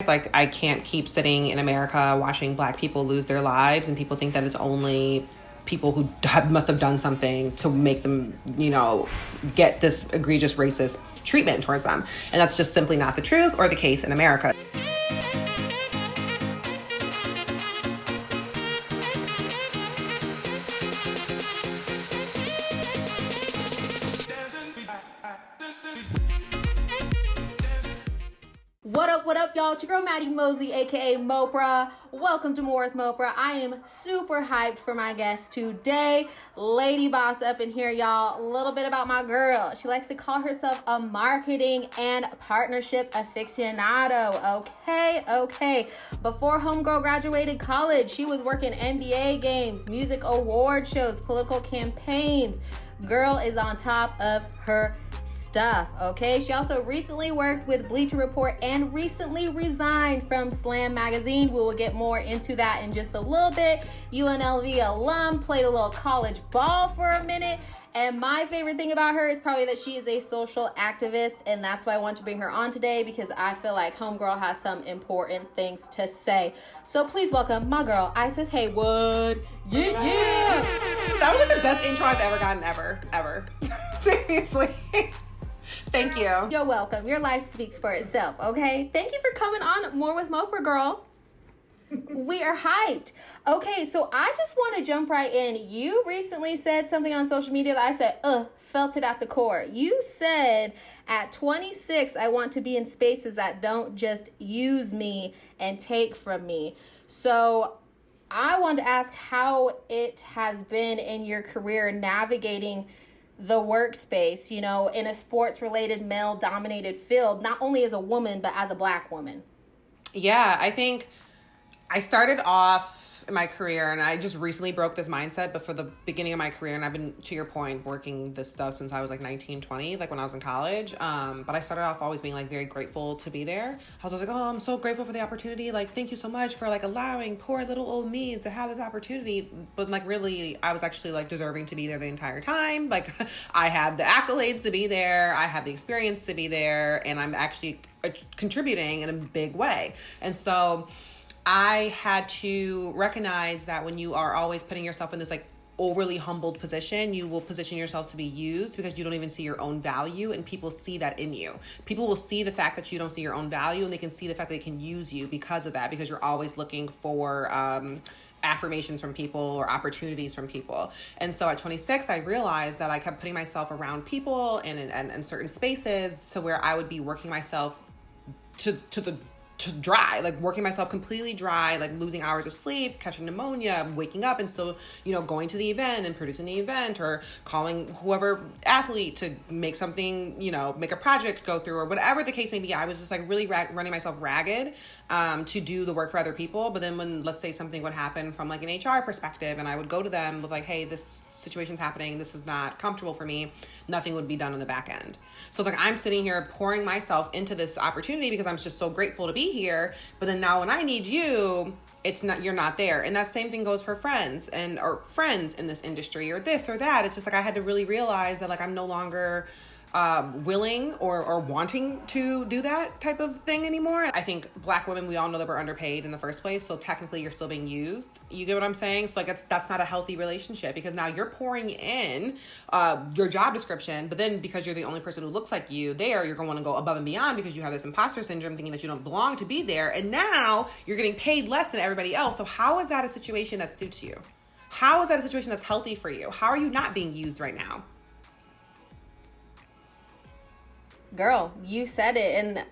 Like, I can't keep sitting in America watching Black people lose their lives, and people think that it's only people who must have done something to make them, get this egregious racist treatment towards them. And that's just simply not the truth or the case in America. What up, y'all? It's your girl, Maddie Mosey, aka Moprah. Welcome to More with Moprah. I am super hyped for my guest today. Lady boss up in here, y'all. A little bit about my girl. She likes to call herself a marketing and partnership aficionado. Okay. Before homegirl graduated college, she was working NBA games, music award shows, political campaigns. Girl is on top of her stuff, okay? She also recently worked with Bleacher Report and recently resigned from Slam Magazine. We will get more into that in just a little bit. UNLV alum, played a little college ball for a minute. And my favorite thing about her is probably that she is a social activist, and that's why I want to bring her on today, because I feel like homegirl has some important things to say. So please welcome my girl, Isis Haywood. Yeah. That was like the best intro I've ever gotten, ever. Seriously. Thank you. You're welcome. Your life speaks for itself, okay? Thank you for coming on More with Moprah, girl. We are hyped. Okay, so I just want to jump right in. You recently said something on social media that I said, felt it at the core. You said, at 26, I want to be in spaces that don't just use me and take from me. So I wanted to ask how it has been in your career navigating the workspace, in a sports-related, male-dominated field, not only as a woman, but as a Black woman. Yeah, I think I started off in my career, and I just recently broke this mindset, but for the beginning of my career, and I've been, to your point, working this stuff since I was like 19, 20, like when I was in college. But I started off always being like very grateful to be there. I was like, I'm so grateful for the opportunity. Like, thank you so much for like allowing poor little old me to have this opportunity. But like, really, I was actually like deserving to be there the entire time. Like, I had the accolades to be there. I had the experience to be there, and I'm actually contributing in a big way. And so I had to recognize that when you are always putting yourself in this like overly humbled position, you will position yourself to be used because you don't even see your own value, and people see that in you. People will see the fact that you don't see your own value, and they can see the fact that they can use you because of that, because you're always looking for affirmations from people or opportunities from people. And so at 26, I realized that I kept putting myself around people and certain spaces to where I would be working myself to dry, like working myself completely dry, like losing hours of sleep, catching pneumonia, waking up and still, going to the event and producing the event, or calling whoever athlete to make something, make a project go through, or whatever the case may be. I was just like really running myself ragged to do the work for other people. But then when, let's say, something would happen from like an HR perspective, and I would go to them with like, hey, this situation's happening, this is not comfortable for me, nothing would be done on the back end. So it's like I'm sitting here pouring myself into this opportunity because I'm just so grateful to be here. But then now when I need you, you're not there. And that same thing goes for friends or friends in this industry or this or that. It's just like I had to really realize that like I'm no longer willing or wanting to do that type of thing anymore. I think Black women, we all know that we're underpaid in the first place, so technically you're still being used. You get what I'm saying? So like that's not a healthy relationship, because now you're pouring in your job description, but then because you're the only person who looks like you there, you're going to go above and beyond because you have this imposter syndrome, thinking that you don't belong to be there, and now you're getting paid less than everybody else. So how is that a situation that suits you? How is that a situation that's healthy for you? How are you not being used right now? Girl, you said it, and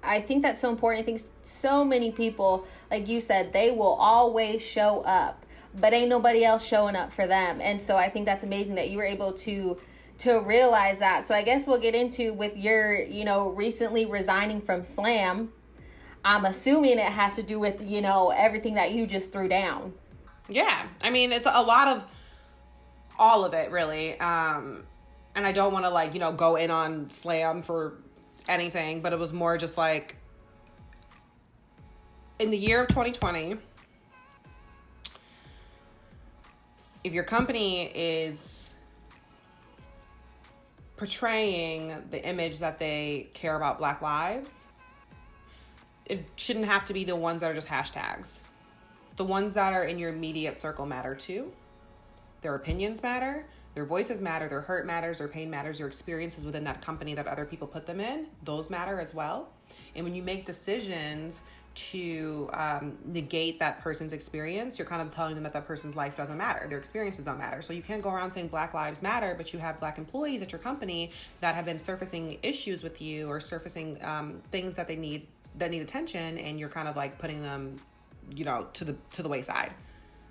I think that's so important. I think so many people, like you said, they will always show up, but ain't nobody else showing up for them. And so I think that's amazing that you were able to realize that. So I guess we'll get into with your, recently resigning from Slam. I'm assuming it has to do with, everything that you just threw down. Yeah, I mean, it's a lot of all of it, really. And I don't want to go in on Slam for anything, but it was more just like in the year of 2020, if your company is portraying the image that they care about Black lives, it shouldn't have to be the ones that are just hashtags. The ones that are in your immediate circle matter too. Their opinions matter. Their voices matter. Their hurt matters. Their pain matters. Their experiences within that company that other people put them in, those matter as well. And when you make decisions to negate that person's experience, you're kind of telling them that that person's life doesn't matter. Their experiences don't matter. So you can't go around saying Black lives matter, but you have Black employees at your company that have been surfacing issues with you or surfacing things that need attention, and you're kind of like putting them, to the wayside.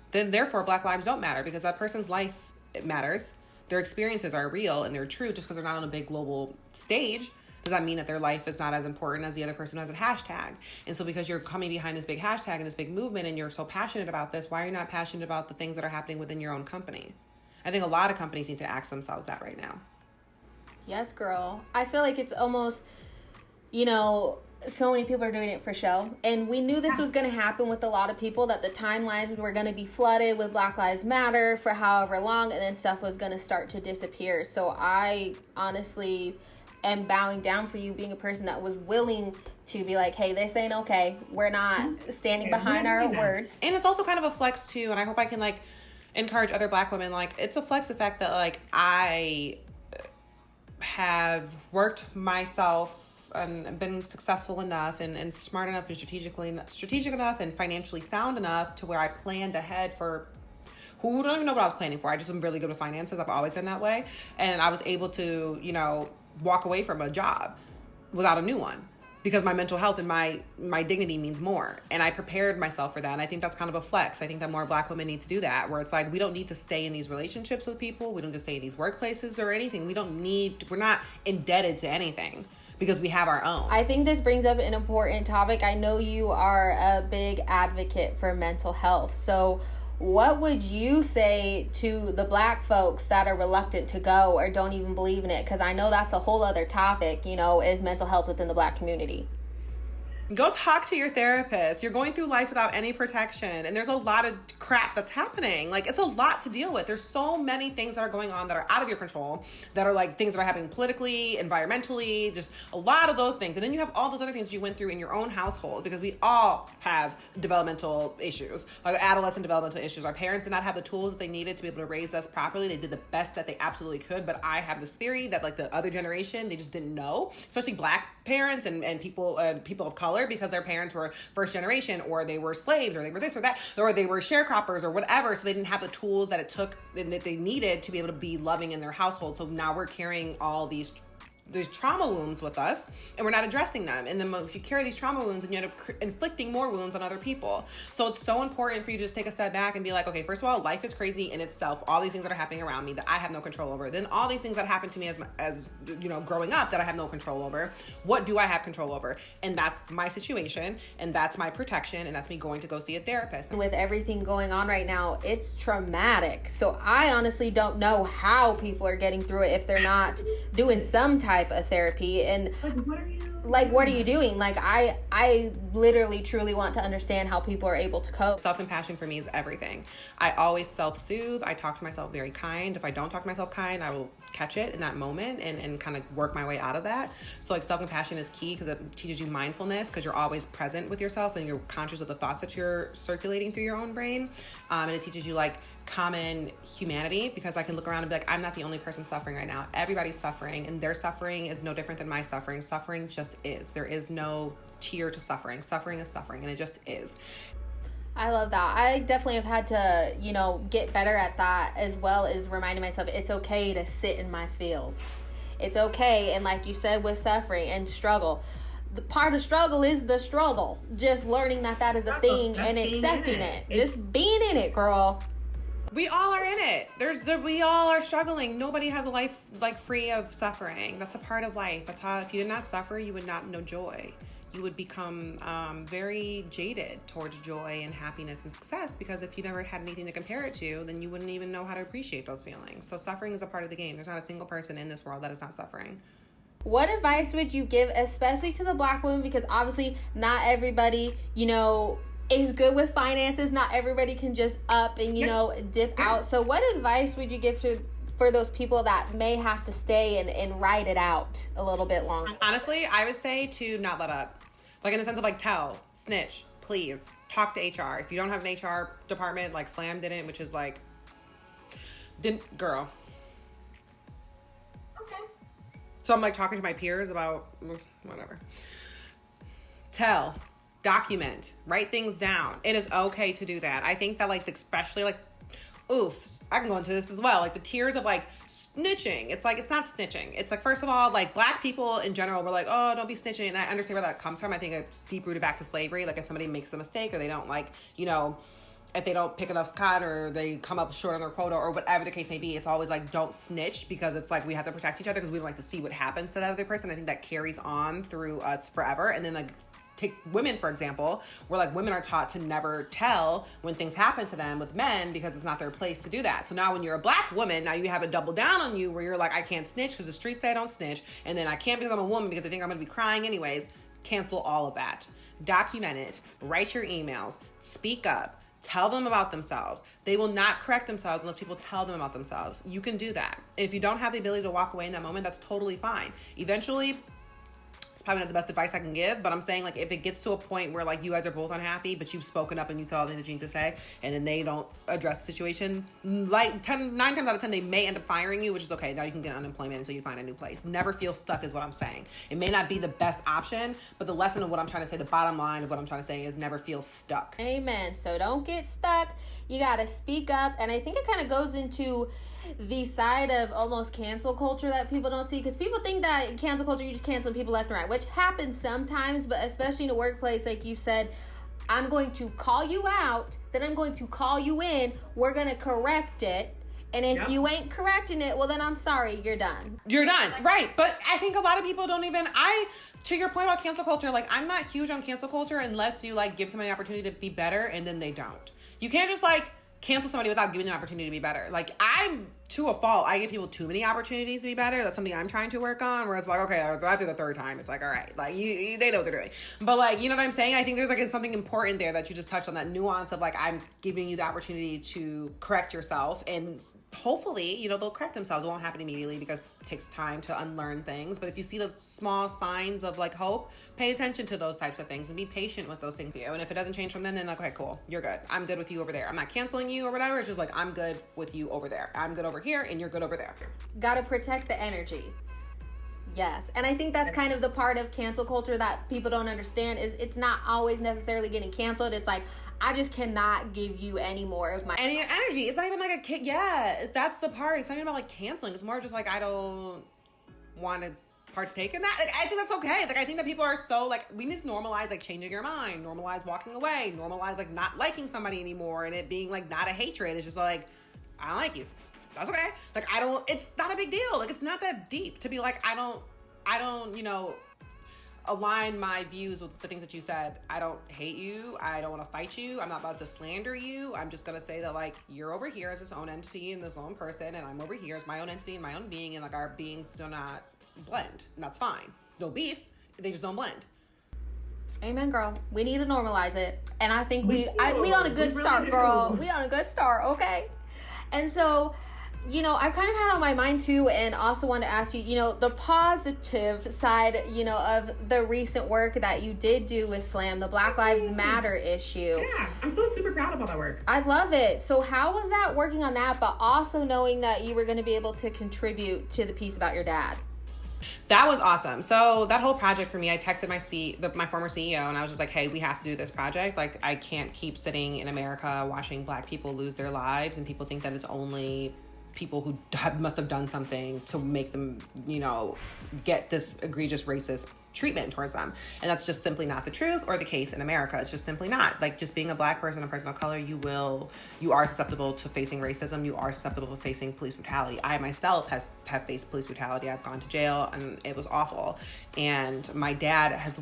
Then therefore Black lives don't matter, because that person's life, it matters. Their experiences are real and they're true. Just because they're not on a big global stage does that mean that their life is not as important as the other person who has a hashtag. And so because you're coming behind this big hashtag and this big movement and you're so passionate about this, why are you not passionate about the things that are happening within your own company? I think a lot of companies need to ask themselves that right now. Yes, girl. I feel like it's almost, so many people are doing it for show. And we knew this was going to happen with a lot of people, that the timelines were going to be flooded with Black Lives Matter for however long, and then stuff was going to start to disappear. So I honestly am bowing down for you being a person that was willing to be like, hey, this ain't okay. We're not standing behind our words. And it's also kind of a flex too. And I hope I can encourage other Black women. It's a flex the fact that I have worked myself and been successful enough and smart enough and strategic enough and financially sound enough to where I planned ahead for who don't even know what I was planning for. I just am really good with finances. I've always been that way. And I was able to, walk away from a job without a new one, because my mental health and my dignity means more. And I prepared myself for that. And I think that's kind of a flex. I think that more Black women need to do that, where it's we don't need to stay in these relationships with people. We don't need to stay in these workplaces or anything. We're not indebted to anything, because we have our own. I think this brings up an important topic. I know you are a big advocate for mental health. So what would you say to the Black folks that are reluctant to go or don't even believe in it? Because I know that's a whole other topic, is mental health within the Black community. Go talk to your therapist. You're going through life without any protection, and there's a lot of crap that's happening. It's a lot to deal with. There's so many things that are going on that are out of your control, that are things that are happening politically, environmentally, just a lot of those things. And then you have all those other things you went through in your own household, because we all have developmental issues, adolescent developmental issues. Our parents did not have the tools that they needed to be able to raise us properly. They did the best that they absolutely could, but I have this theory that the other generation, they just didn't know, especially Black parents and people of color, because their parents were first generation, or they were slaves, or they were this or that, or they were sharecroppers or whatever. So they didn't have the tools that it took and that they needed to be able to be loving in their household. So now we're carrying all these trauma wounds with us, and we're not addressing them. And then if you carry these trauma wounds, and you end up inflicting more wounds on other people. So it's so important for you to just take a step back and be like, okay, first of all, life is crazy in itself. All these things that are happening around me that I have no control over. Then all these things that happened to me as growing up that I have no control over. What do I have control over? And that's my situation, and that's my protection, and that's me going to go see a therapist. With everything going on right now, it's traumatic. So I honestly don't know how people are getting through it if they're not doing some type of therapy. And what are you doing? I literally truly want to understand how people are able to cope. Self-compassion for me is everything. I always self-soothe. I talk to myself very kind. If I don't talk to myself kind, I will catch it in that moment and kind of work my way out of that. So self-compassion is key, because it teaches you mindfulness, because you're always present with yourself and you're conscious of the thoughts that you're circulating through your own brain. And it teaches you common humanity, because I can look around and be I'm not the only person suffering right now. Everybody's suffering, and their suffering is no different than my suffering. Suffering just is. There is no tier to suffering. Suffering is suffering, and it just is. I love that. I definitely have had to, get better at that, as well as reminding myself it's okay to sit in my feels. It's okay. And like you said, with suffering and struggle, the part of struggle is the struggle. Just learning that is a thing and accepting it. Just being in it, girl. We all are in it. We all are struggling. Nobody has a life free of suffering. That's a part of life. That's how, if you did not suffer, you would not know joy. You would become very jaded towards joy and happiness and success, because if you never had anything to compare it to, then you wouldn't even know how to appreciate those feelings. So suffering is a part of the game. There's not a single person in this world that is not suffering. What advice would you give, especially to the Black women? Because obviously not everybody, is good with finances. Not everybody can just up and, dip out. So what advice would you give for those people that may have to stay and ride it out a little bit longer? Honestly, I would say to not let up. Like in the sense of like tell, snitch, please, talk to HR. If you don't have an HR department, like Slam didn't, which is like, didn't, girl. Okay. So I'm like talking to my peers about whatever. Tell, document, write things down. It is okay to do that. I think that like, especially like, oof, I can go into this as well. Like the tiers of like snitching. It's like, it's not snitching. It's like, first of all, like Black people in general were like, oh, don't be snitching. And I understand where that comes from. I think it's deep rooted back to slavery. Like if somebody makes a mistake or they don't like, you know, if they don't pick enough cotton or they come up short on their quota or whatever the case may be, it's always like, don't snitch, because it's like we have to protect each other because we don't like to see what happens to that other person. I think that carries on through us forever. And then like, take women, for example, where like women are taught to never tell when things happen to them with men because it's not their place to do that. So now when you're a Black woman, now you have a double down on you where you're like, I can't snitch because the streets say I don't snitch. And then I can't because I'm a woman because they think I'm going to be crying anyways. Cancel all of that. Document it. Write your emails. Speak up. Tell them about themselves. They will not correct themselves unless people tell them about themselves. You can do that. And if you don't have the ability to walk away in that moment, that's totally fine. Eventually, it's probably not the best advice I can give, but I'm saying like if it gets to a point where like you guys are both unhappy, but you've spoken up and you tell all the things you need to say, and then they don't address the situation, like 9 times out of 10, they may end up firing you, which is okay. Now you can get unemployment until you find a new place. Never feel stuck is what I'm saying. It may not be the best option, but the lesson of what I'm trying to say, the bottom line of what I'm trying to say is never feel stuck. Amen. So don't get stuck. You got to speak up. And I think it kind of goes into the side of almost cancel culture that people don't see, because people think that cancel culture, you just cancel people left and right, which happens sometimes, but especially in a workplace, like you said, I'm going to call you out, then I'm going to call you in, we're going to correct it, and if you ain't correcting it, well then I'm sorry, you're done. You're done, right? But I think a lot of people don't even, to your point about cancel culture, like I'm not huge on cancel culture unless you like give somebody an opportunity to be better and then they don't. You can't just like cancel somebody without giving them an opportunity to be better. Like I'm to a fault. I give people too many opportunities to be better. That's something I'm trying to work on, where it's like, okay, after the third time, it's like, all right, like they know what they're doing. But like, you know what I'm saying? I think there's like something important there that you just touched on, that nuance of like, I'm giving you the opportunity to correct yourself, and hopefully, you know, they'll correct themselves. It won't happen immediately because it takes time to unlearn things. But if you see the small signs of like hope, pay attention to those types of things and be patient with those things. And if it doesn't change from then like, okay, cool, you're good. I'm good with you over there. I'm not canceling you or whatever. It's just like, I'm good with you over there. I'm good over here and you're good over there. Gotta protect the energy. Yes. And I think that's kind of the part of cancel culture that people don't understand, is it's not always necessarily getting canceled. It's like, I just cannot give you any more of my energy. It's not even like a kick. Yeah, that's the part. It's not even about like canceling. It's more just like, I don't want to partake in that. Like, I think that's okay. Like, I think that people are so like, we need to normalize like changing your mind, normalize walking away, normalize like not liking somebody anymore, and it being like not a hatred. It's just like, I don't like you. That's okay. Like, it's not a big deal. Like, it's not that deep to be like, I don't, you know, align my views with the things that you said. I don't hate you. I don't want to fight you. I'm not about to slander you. I'm just going to say that like, you're over here as its own entity and this own person, and I'm over here as my own entity and my own being, and like our beings do not blend, and that's fine. There's no beef. They just don't blend. Amen, girl. We need to normalize it. And I think we on a good start, girl. We on a good start, okay? And so, you know, I've kind of had on my mind too, and also want to ask you, you know, the positive side, you know, of the recent work that you did do with Slam, the Black Lives Matter issue. Yeah, I'm so super proud of all that work. I love it. So how was that working on that, but also knowing that you were going to be able to contribute to the piece about your dad? That was awesome. So that whole project for me, I texted my former CEO, and I was just like, hey, we have to do this project. Like, I can't keep sitting in America watching Black people lose their lives, and people think that it's only people who must have done something to make them, you know, get this egregious racist treatment towards them. And that's just simply not the truth or the case in America. It's just simply not. Like, just being a Black person, a person of color, you are susceptible to facing racism. You are susceptible to facing police brutality. I myself have faced police brutality. I've gone to jail, and it was awful. And my dad has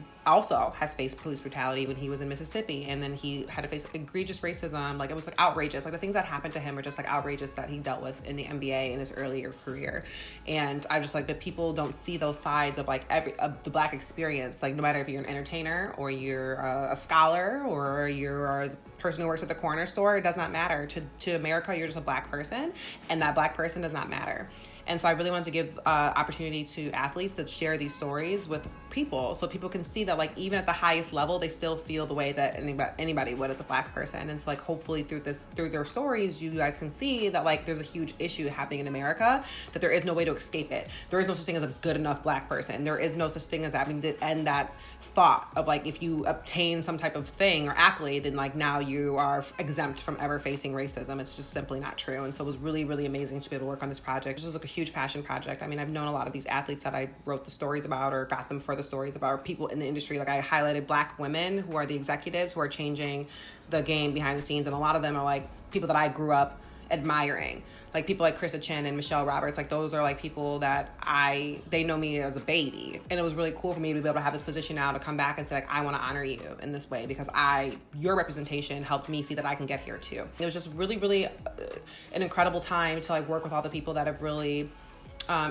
faced police brutality when he was in Mississippi, and then he had to face egregious racism. Like, it was like outrageous. Like, the things that happened to him are just like outrageous that he dealt with in the NBA in his earlier career. And I just like, but people don't see those sides of like the Black experience. Like, no matter if you're an entertainer or you're a scholar or you're a person who works at the corner store, it does not matter. To America, you're just a Black person, and that Black person does not matter. And so I really wanted to give opportunity to athletes to share these stories with people, so people can see that like even at the highest level, they still feel the way that anybody would as a Black person. And so like hopefully through their stories, you guys can see that like there's a huge issue happening in America, that there is no way to escape it. There is no such thing as a good enough Black person. There is no such thing as having to end that thought of like if you obtain some type of thing or accolade, then like now you are exempt from ever facing racism. It's just simply not true. And so it was really, really amazing to be able to work on this project. This was like a huge passion project. I mean, I've known a lot of these athletes that I wrote the stories about or got them for the stories about, people in the industry. Like I highlighted Black women who are the executives who are changing the game behind the scenes. And a lot of them are like people that I grew up admiring. Like people like Krista Chen and Michelle Roberts, like those are like people that they know me as a baby. And it was really cool for me to be able to have this position now to come back and say like, I want to honor you in this way because your representation helped me see that I can get here too. It was just really, really an incredible time to like work with all the people that have really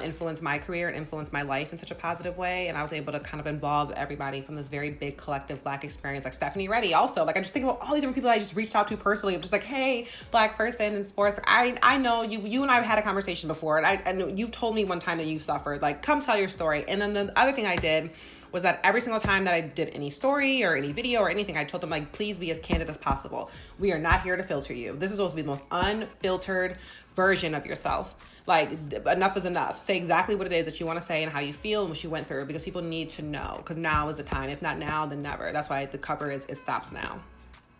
influenced my career and influenced my life in such a positive way. And I was able to kind of involve everybody from this very big collective Black experience. Like Stephanie Reddy also, like I just think about all these different people that I just reached out to personally. I'm just like, hey, Black person in sports. I know you and I have had a conversation before, and I know you've told me one time that you've suffered, like come tell your story. And then the other thing I did was that every single time that I did any story or any video or anything, I told them like, please be as candid as possible. We are not here to filter you. This is supposed to be the most unfiltered version of yourself. Like enough is enough. Say exactly what it is that you want to say and how you feel and what you went through, because people need to know, because now is the time. If not now, then never. That's why the cover is It Stops Now.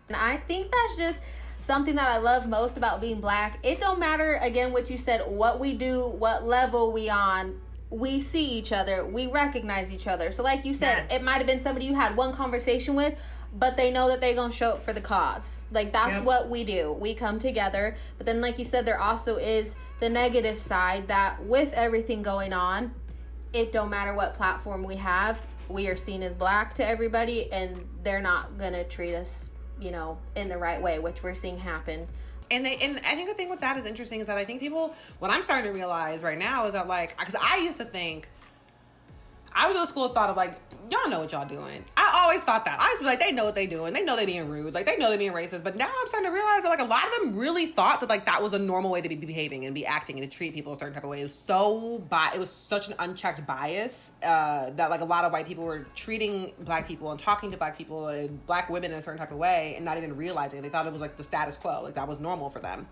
And I think that's just something that I love most about being Black. It don't matter, again, what you said, what we do, what level we on, we see each other, we recognize each other. So like you said, It might have been somebody you had one conversation with, but they know that they're going to show up for the cause. Like that's what we do. We come together. But then like you said, there also is the negative side that with everything going on, it don't matter what platform we have, we are seen as Black to everybody, and they're not going to treat us, in the right way, which we're seeing happen. And I think the thing with that is interesting is that I think people, what I'm starting to realize right now is that like, because I used to think, I was in school thought of like, y'all know what y'all doing. I always thought that. I used to be like, they know what they doing. They know they being rude. Like, they know they being racist. But now I'm starting to realize that like a lot of them really thought that like that was a normal way to be behaving and be acting and to treat people a certain type of way. It was such an unchecked bias that like a lot of white people were treating Black people and talking to Black people and Black women in a certain type of way and not even realizing it. They thought it was like the status quo. Like that was normal for them.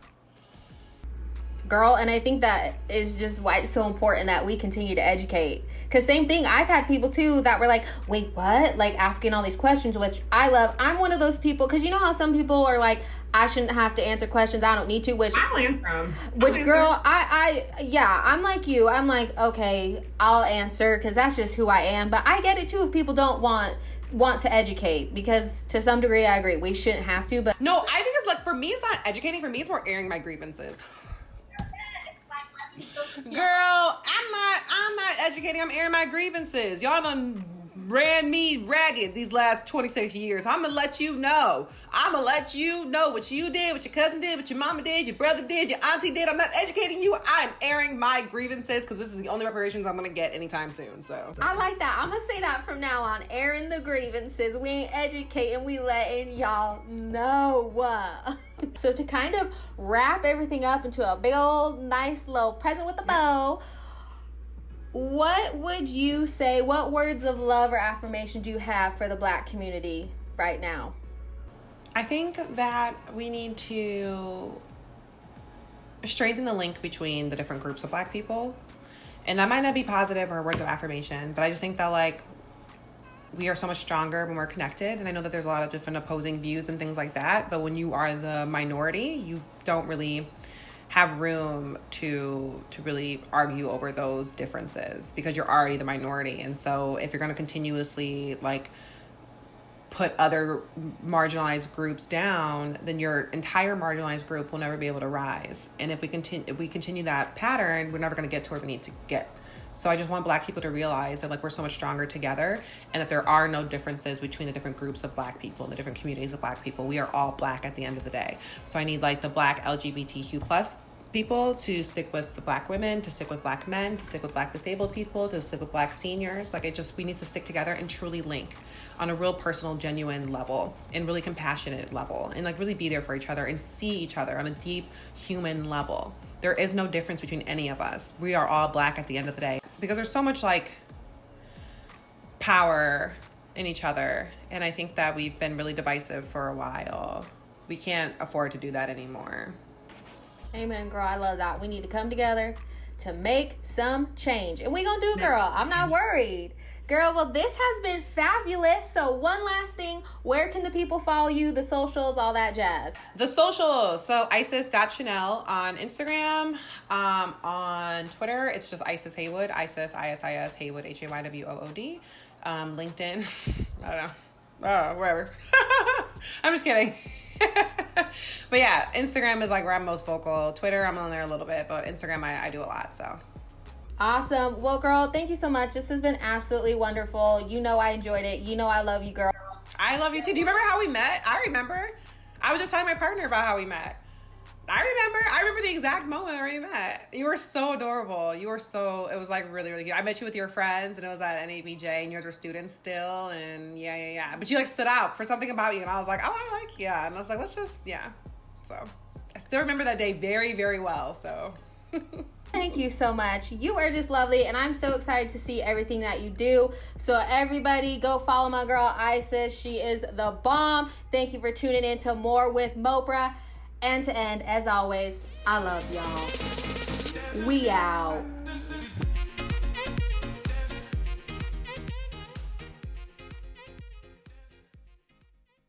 Girl, and I think that is just why it's so important that we continue to educate. Because same thing, I've had people too that were like, wait, what? Like asking all these questions, which I love. I'm one of those people, because you know how some people are like, I shouldn't have to answer questions, I don't need to, which I'll answer. Girl, I'm like you. I'm like, okay, I'll answer because that's just who I am. But I get it too if people don't want to educate, because to some degree I agree we shouldn't have to. But no, I think it's like, for me it's not educating, for me it's more airing my grievances. Girl, I'm not educating, I'm airing my grievances. Y'all done ran me ragged these last 26 years. I'm gonna let you know what you did, what your cousin did, what your mama did, your brother did, your auntie did. I'm not educating you, I'm airing my grievances, because this is the only reparations I'm gonna get anytime soon. So I like that. I'm gonna say that from now on, airing the grievances. We ain't educating, we letting y'all know. So to kind of wrap everything up into a big old nice little present with a bow, what would you say, what words of love or affirmation do you have for the Black community right now? I think that we need to strengthen the link between the different groups of Black people. And that might not be positive or words of affirmation, but I just think that like we are so much stronger when we're connected. And I know that there's a lot of different opposing views and things like that, but when you are the minority, you don't really have room to really argue over those differences, because you're already the minority. And so if you're going to continuously like put other marginalized groups down, then your entire marginalized group will never be able to rise. And if we continue that pattern, we're never going to get to where we need to get. So I just want Black people to realize that like we're so much stronger together, and that there are no differences between the different groups of Black people and the different communities of Black people. We are all Black at the end of the day. So I need like the Black LGBTQ plus people, to stick with the Black women, to stick with Black men, to stick with Black disabled people, to stick with Black seniors. Like, we need to stick together and truly link on a real personal, genuine level and really compassionate level, and like really be there for each other and see each other on a deep human level. There is no difference between any of us. We are all Black at the end of the day, because there's so much like power in each other. And I think that we've been really divisive for a while. We can't afford to do that anymore. Amen, girl. I love that. We need to come together to make some change. And we gonna do it, girl. I'm not worried. Girl, well, this has been fabulous. So one last thing, where can the people follow you, the socials, all that jazz? The socials. So Isis.Chanel on Instagram. On Twitter, it's just Isis Haywood. Isis, ISIS, Haywood, HAYWOOD. LinkedIn. I don't know. Oh, wherever. I'm just kidding. But yeah, Instagram is like where I'm most vocal. Twitter, I'm on there a little bit, but Instagram, I do a lot, so. Awesome. Well, girl, thank you so much. This has been absolutely wonderful. You know I enjoyed it. You know I love you, girl. I love you too. Do you remember how we met? I remember. I was just telling my partner about how we met. I remember the exact moment where we met. You were so adorable. It was like really, really cute. I met you with your friends, and it was at NABJ, and yours were students still, and yeah. But you like stood out for something about you, and I was like, oh, I like, yeah. And I was like, let's just, yeah. So I still remember that day very, very well, so. Thank you so much. You are just lovely, and I'm so excited to see everything that you do. So everybody go follow my girl Isis. She is the bomb. Thank you for tuning in to More with Moprah. And to end, as always, I love y'all. We out.